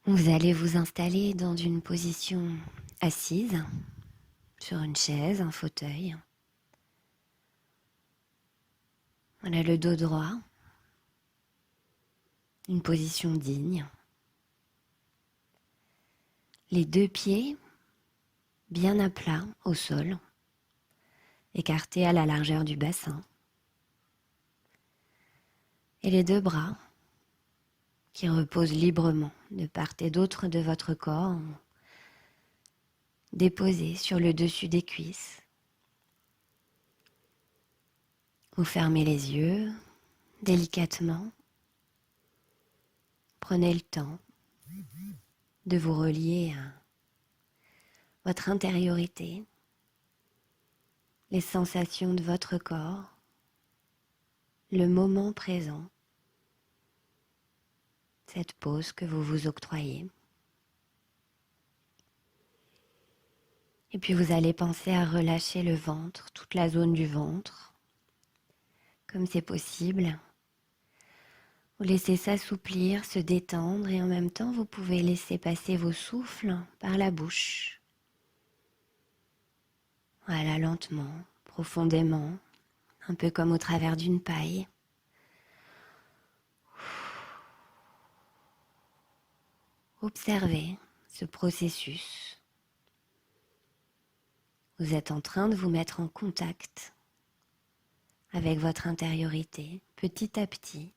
Vous allez vous installer dans une position assise, sur une chaise, un fauteuil. Voilà le dos droit, une position digne. Les deux pieds bien à plat au sol, écartés à la largeur du bassin. Et les deux bras qui reposent librement de part et d'autre de votre corps, déposés sur le dessus des cuisses. Vous fermez les yeux délicatement. Prenez le temps de vous relier à votre intériorité, les sensations de votre corps, le moment présent, cette pause que vous vous octroyez. Et puis vous allez penser à relâcher le ventre, toute la zone du ventre, comme c'est possible. Vous laissez s'assouplir, se détendre et en même temps vous pouvez laisser passer vos souffles par la bouche. Voilà, lentement, profondément, un peu comme au travers d'une paille. Observez ce processus. Vous êtes en train de vous mettre en contact avec votre intériorité, petit à petit.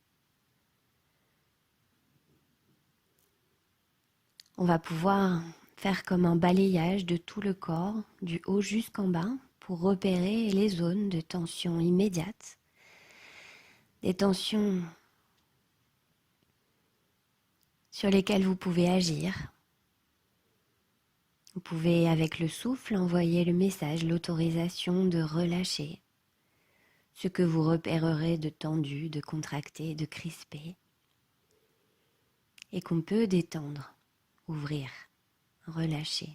On va pouvoir faire comme un balayage de tout le corps, du haut jusqu'en bas, pour repérer les zones de tension immédiate, des tensions sur lesquelles vous pouvez agir. Vous pouvez, avec le souffle, envoyer le message, l'autorisation de relâcher ce que vous repérerez de tendu, de contracté, de crispé, et qu'on peut détendre, ouvrir, relâcher.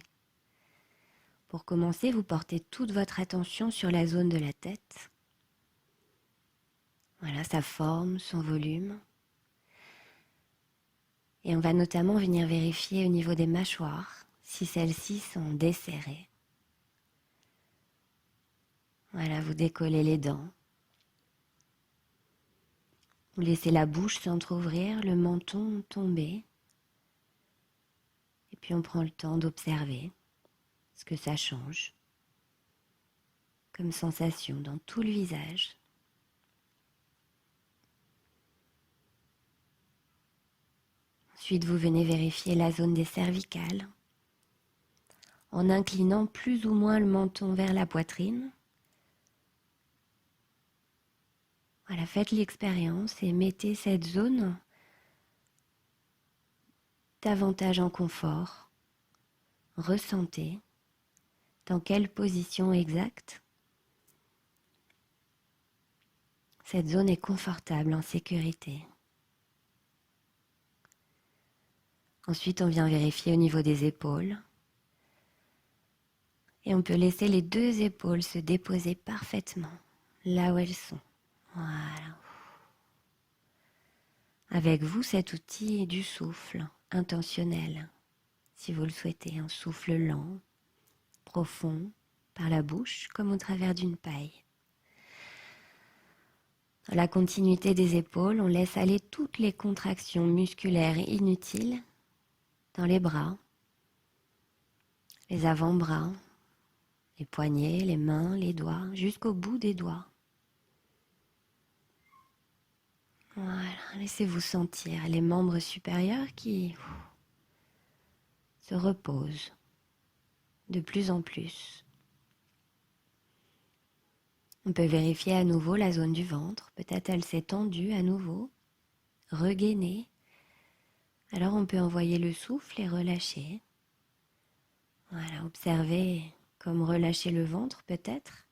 Pour commencer, vous portez toute votre attention sur la zone de la tête. Voilà, sa forme, son volume. Et on va notamment venir vérifier au niveau des mâchoires si celles-ci sont desserrées. Voilà, vous décollez les dents. Vous laissez la bouche s'entrouvrir, le menton tomber. Et puis on prend le temps d'observer ce que ça change comme sensation dans tout le visage. Ensuite, vous venez vérifier la zone des cervicales en inclinant plus ou moins le menton vers la poitrine. Voilà, faites l'expérience et mettez cette zone davantage en confort. Ressentez dans quelle position exacte cette zone est confortable, en sécurité. Ensuite, on vient vérifier au niveau des épaules. Et on peut laisser les deux épaules se déposer parfaitement là où elles sont. Voilà. Avec vous, cet outil du souffle intentionnel. Si vous le souhaitez, un souffle lent, profond, par la bouche, comme au travers d'une paille. Dans la continuité des épaules, on laisse aller toutes les contractions musculaires inutiles dans les bras, les avant-bras, les poignets, les mains, les doigts, jusqu'au bout des doigts. Voilà, laissez-vous sentir les membres supérieurs qui se reposent de plus en plus. On peut vérifier à nouveau la zone du ventre. Peut-être elle s'est tendue à nouveau, regainée. Alors on peut envoyer le souffle et relâcher. Voilà, observez comme relâcher le ventre peut-être.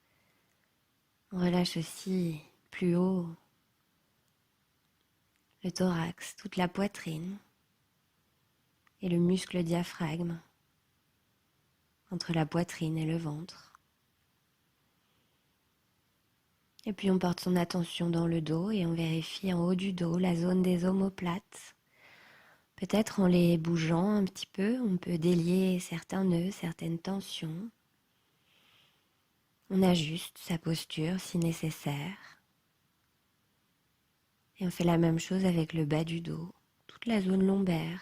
On relâche aussi plus haut le thorax, toute la poitrine et le muscle diaphragme entre la poitrine et le ventre. Et puis on porte son attention dans le dos et on vérifie en haut du dos la zone des omoplates Peut-être en les bougeant un petit peu, on peut délier certains nœuds, certaines tensions. On ajuste sa posture si nécessaire. Et on fait la même chose avec le bas du dos, toute la zone lombaire.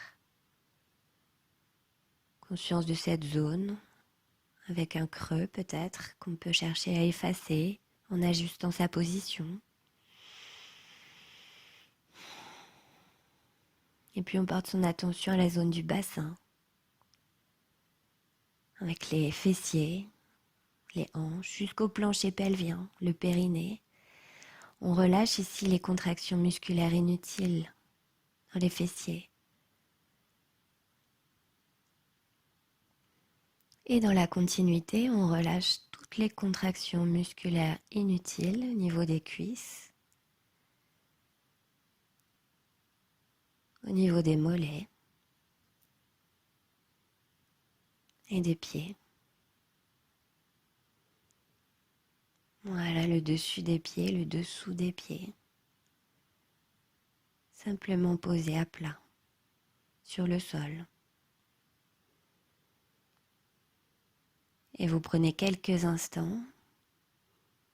Conscience de cette zone, avec un creux peut-être qu'on peut chercher à effacer en ajustant sa position. Et puis on porte son attention à la zone du bassin, avec les fessiers, les hanches, jusqu'au plancher pelvien, le périnée. On relâche ici les contractions musculaires inutiles dans les fessiers. Et dans la continuité, on relâche toutes les contractions musculaires inutiles au niveau des cuisses, au niveau des mollets et des pieds. Voilà, le dessus des pieds, le dessous des pieds. Simplement posé à plat sur le sol. Et vous prenez quelques instants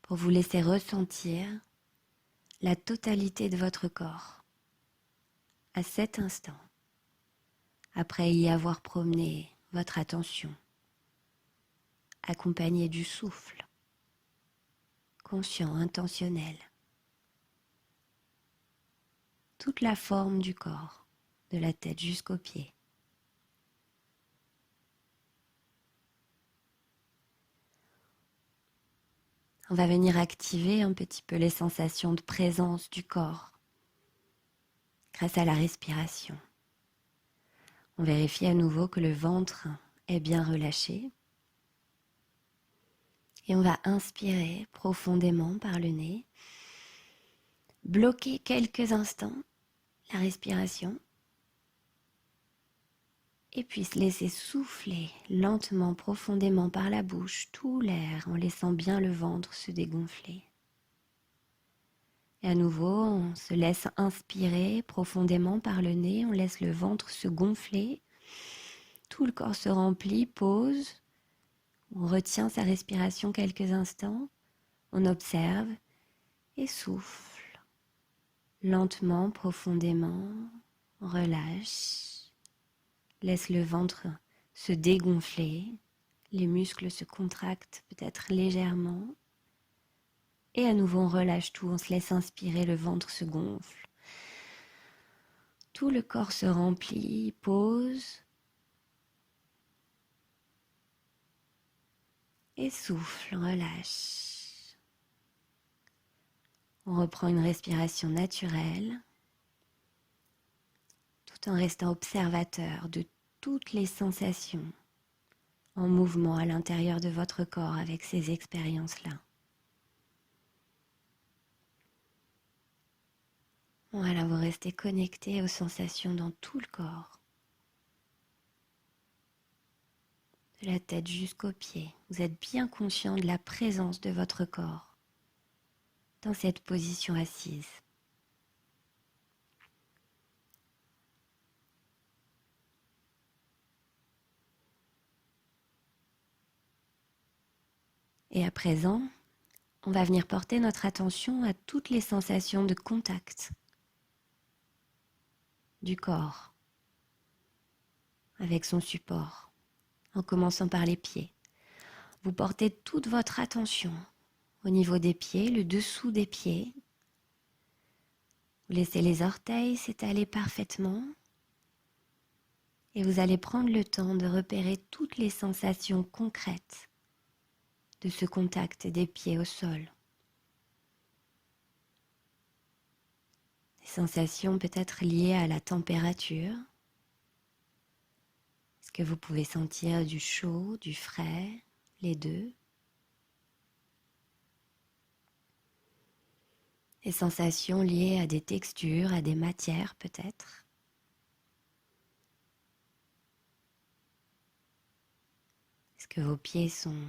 pour vous laisser ressentir la totalité de votre corps à cet instant, après y avoir promené votre attention, accompagné du souffle, conscient, intentionnel. Toute la forme du corps, de la tête jusqu'aux pieds. On va venir activer un petit peu les sensations de présence du corps grâce à la respiration. On vérifie à nouveau que le ventre est bien relâché. Et on va inspirer profondément par le nez. Bloquer quelques instants la respiration. Et puis se laisser souffler lentement, profondément par la bouche tout l'air en laissant bien le ventre se dégonfler. Et à nouveau, on se laisse inspirer profondément par le nez, on laisse le ventre se gonfler, tout le corps se remplit, pause, on retient sa respiration quelques instants, on observe et souffle. Lentement, profondément, on relâche, laisse le ventre se dégonfler, les muscles se contractent peut-être légèrement. Et à nouveau, on relâche tout, on se laisse inspirer, le ventre se gonfle. Tout le corps se remplit, pose. Et souffle, relâche. On reprend une respiration naturelle, tout en restant observateur de toutes les sensations en mouvement à l'intérieur de votre corps avec ces expériences-là. Voilà, vous restez connecté aux sensations dans tout le corps. De la tête jusqu'aux pieds. Vous êtes bien conscient de la présence de votre corps dans cette position assise. Et à présent, on va venir porter notre attention à toutes les sensations de contact du corps avec son support, en commençant par les pieds. Vous portez toute votre attention au niveau des pieds, le dessous des pieds. Vous laissez les orteils s'étaler parfaitement et vous allez prendre le temps de repérer toutes les sensations concrètes de ce contact des pieds au sol. Des sensations peut-être liées à la température. Est-ce que vous pouvez sentir du chaud, du frais, les deux? Des sensations liées à des textures, à des matières peut-être. Est-ce que vos pieds sont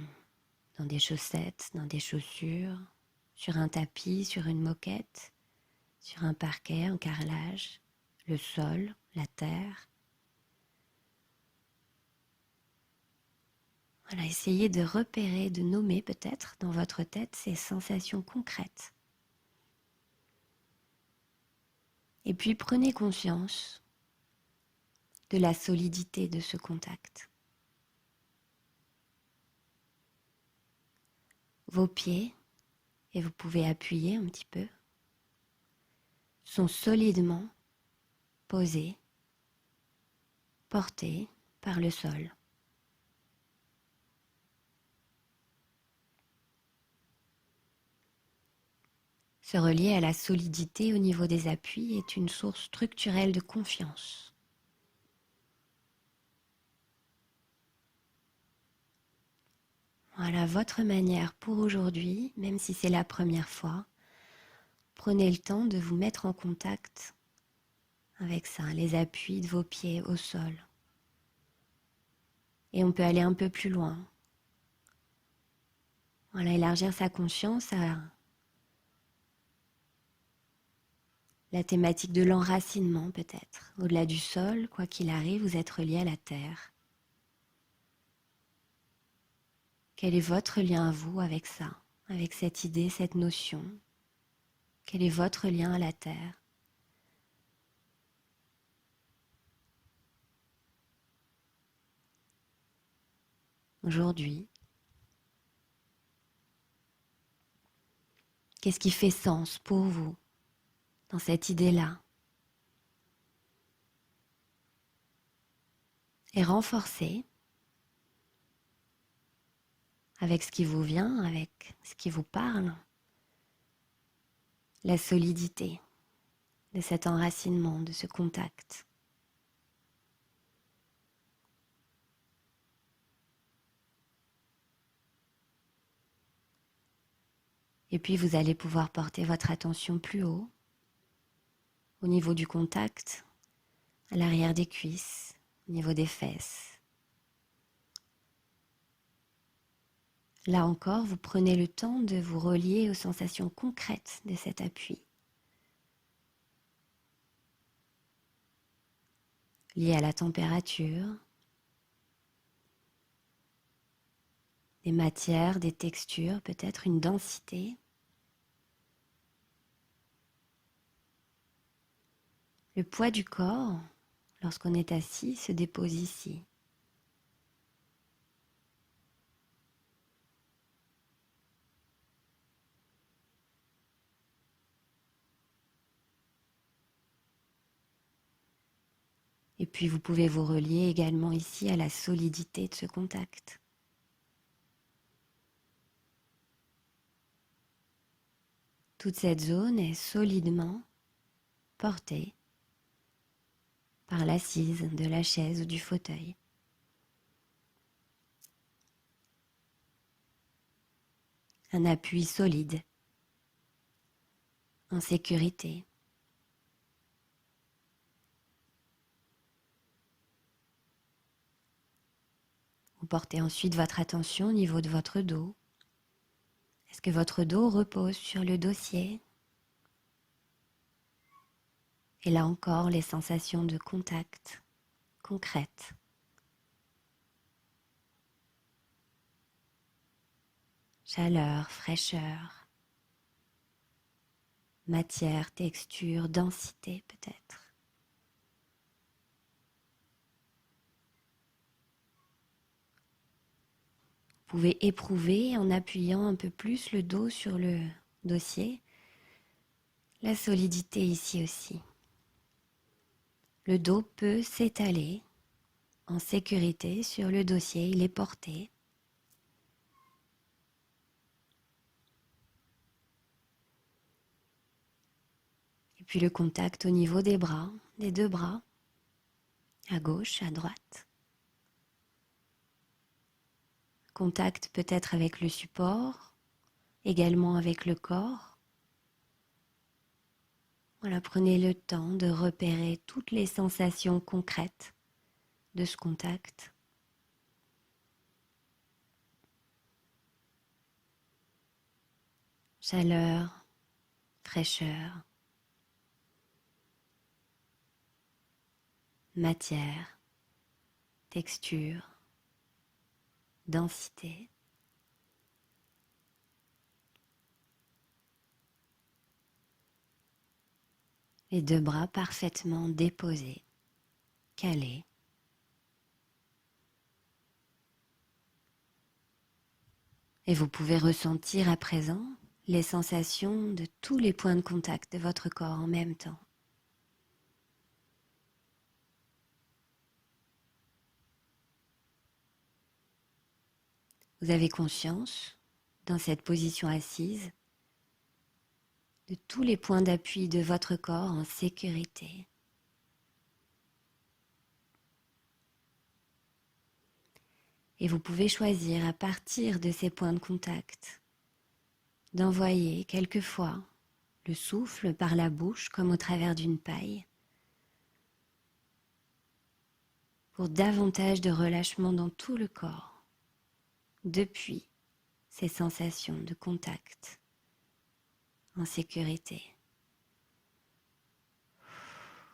dans des chaussettes, dans des chaussures, sur un tapis, sur une moquette, sur un parquet, un carrelage, le sol, la terre. Voilà, essayez de repérer, de nommer peut-être dans votre tête ces sensations concrètes. Et puis prenez conscience de la solidité de ce contact. Vos pieds, et vous pouvez appuyer un petit peu, sont solidement posés, portés par le sol. Se relier à la solidité au niveau des appuis est une source structurelle de confiance. Voilà votre manière pour aujourd'hui, même si c'est la première fois. Prenez le temps de vous mettre en contact avec ça, les appuis de vos pieds au sol. Et on peut aller un peu plus loin. Voilà, élargir sa conscience à la thématique de l'enracinement peut-être. Au-delà du sol, quoi qu'il arrive, vous êtes relié à la terre. Quel est votre lien à vous avec ça, avec cette idée, cette notion? Quel est votre lien à la terre? Aujourd'hui, qu'est-ce qui fait sens pour vous dans cette idée-là? Et renforcez avec ce qui vous vient, avec ce qui vous parle, la solidité de cet enracinement, de ce contact. Et puis vous allez pouvoir porter votre attention plus haut, au niveau du contact, à l'arrière des cuisses, au niveau des fesses. Là encore, vous prenez le temps de vous relier aux sensations concrètes de cet appui, liées à la température, des matières, des textures, peut-être une densité. Le poids du corps, lorsqu'on est assis, se dépose ici. Et puis vous pouvez vous relier également ici à la solidité de ce contact. Toute cette zone est solidement portée par l'assise de la chaise ou du fauteuil. Un appui solide, en sécurité. Vous portez ensuite votre attention au niveau de votre dos. Est-ce que votre dos repose sur le dossier? Et là encore, les sensations de contact concrètes. Chaleur, fraîcheur, matière, texture, densité peut-être. Vous pouvez éprouver en appuyant un peu plus le dos sur le dossier, la solidité ici aussi. Le dos peut s'étaler en sécurité sur le dossier, il est porté. Et puis le contact au niveau des bras, des deux bras, à gauche, à droite. Contact peut-être avec le support, également avec le corps. Voilà, prenez le temps de repérer toutes les sensations concrètes de ce contact. Chaleur, fraîcheur. matière, texture, densité. Les deux bras parfaitement déposés, calés. Et vous pouvez ressentir à présent les sensations de tous les points de contact de votre corps en même temps. Vous avez conscience, dans cette position assise, de tous les points d'appui de votre corps en sécurité. Et vous pouvez choisir à partir de ces points de contact d'envoyer quelquefois le souffle par la bouche comme au travers d'une paille pour davantage de relâchement dans tout le corps depuis ces sensations de contact en sécurité.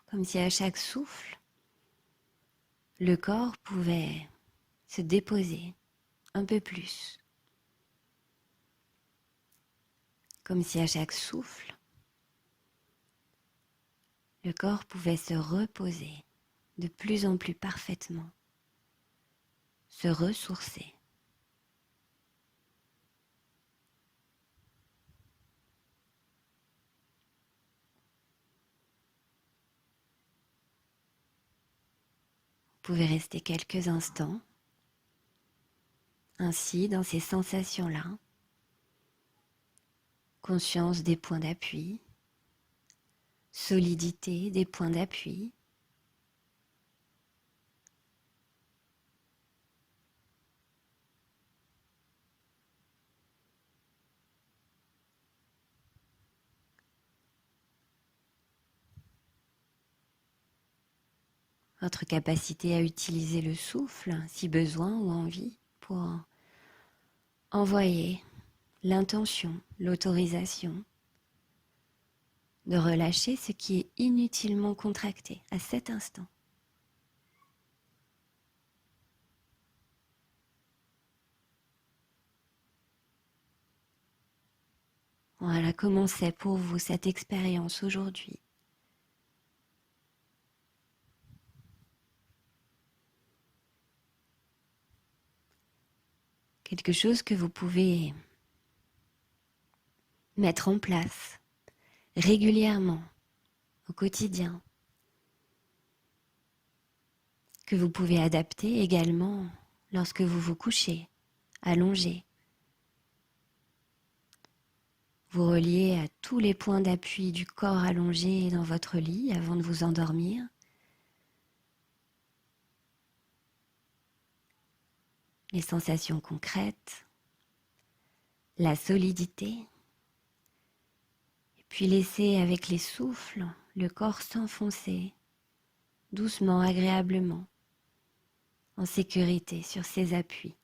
Comme si à chaque souffle, le corps pouvait se déposer un peu plus. Comme si à chaque souffle, le corps pouvait se reposer de plus en plus parfaitement, se ressourcer. Vous pouvez rester quelques instants, ainsi dans ces sensations-là, conscience des points d'appui, solidité des points d'appui, votre capacité à utiliser le souffle, si besoin ou envie, pour envoyer l'intention, l'autorisation de relâcher ce qui est inutilement contracté à cet instant. Voilà comment c'est pour vous cette expérience aujourd'hui. Quelque chose que vous pouvez mettre en place régulièrement, au quotidien, que vous pouvez adapter également lorsque vous vous couchez, allongé. Vous reliez à tous les points d'appui du corps allongé dans votre lit avant de vous endormir. Les sensations concrètes, la solidité, et puis laissez avec les souffles le corps s'enfoncer doucement, agréablement, en sécurité sur ses appuis.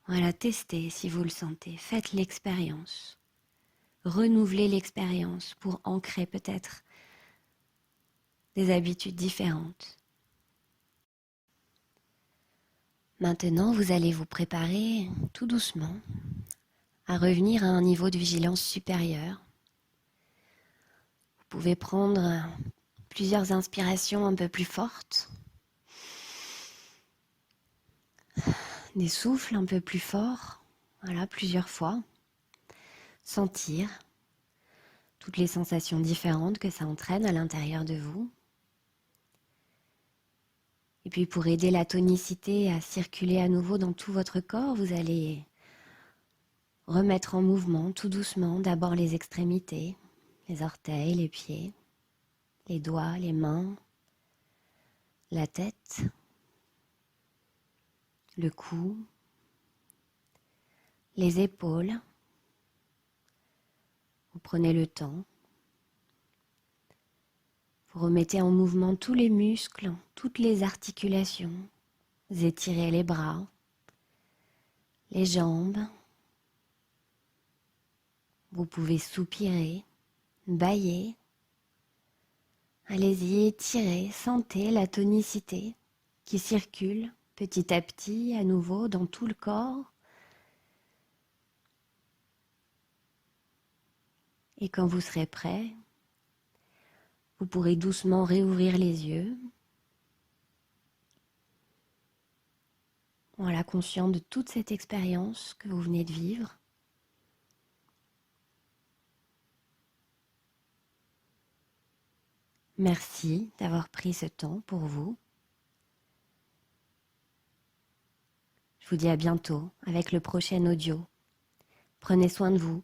Voilà, testez si vous le sentez, faites l'expérience, renouvelez l'expérience pour ancrer peut-être des habitudes différentes. Maintenant, vous allez vous préparer tout doucement à revenir à un niveau de vigilance supérieur. Vous pouvez prendre plusieurs inspirations un peu plus fortes, des souffles un peu plus forts, voilà, plusieurs fois. Sentir toutes les sensations différentes que ça entraîne à l'intérieur de vous. Et puis pour aider la tonicité à circuler à nouveau dans tout votre corps, vous allez remettre en mouvement tout doucement d'abord les extrémités, les orteils, les pieds, les doigts, les mains, la tête, le cou, les épaules. Vous prenez le temps. Vous remettez en mouvement tous les muscles, toutes les articulations. Vous étirez les bras, les jambes. Vous pouvez soupirer, bâiller. Allez-y, étirez, sentez la tonicité qui circule petit à petit à nouveau dans tout le corps. Et quand vous serez prêt, vous pourrez doucement réouvrir les yeux en la conscience de toute cette expérience que vous venez de vivre. Merci d'avoir pris ce temps pour vous. Je vous dis à bientôt avec le prochain audio. Prenez soin de vous.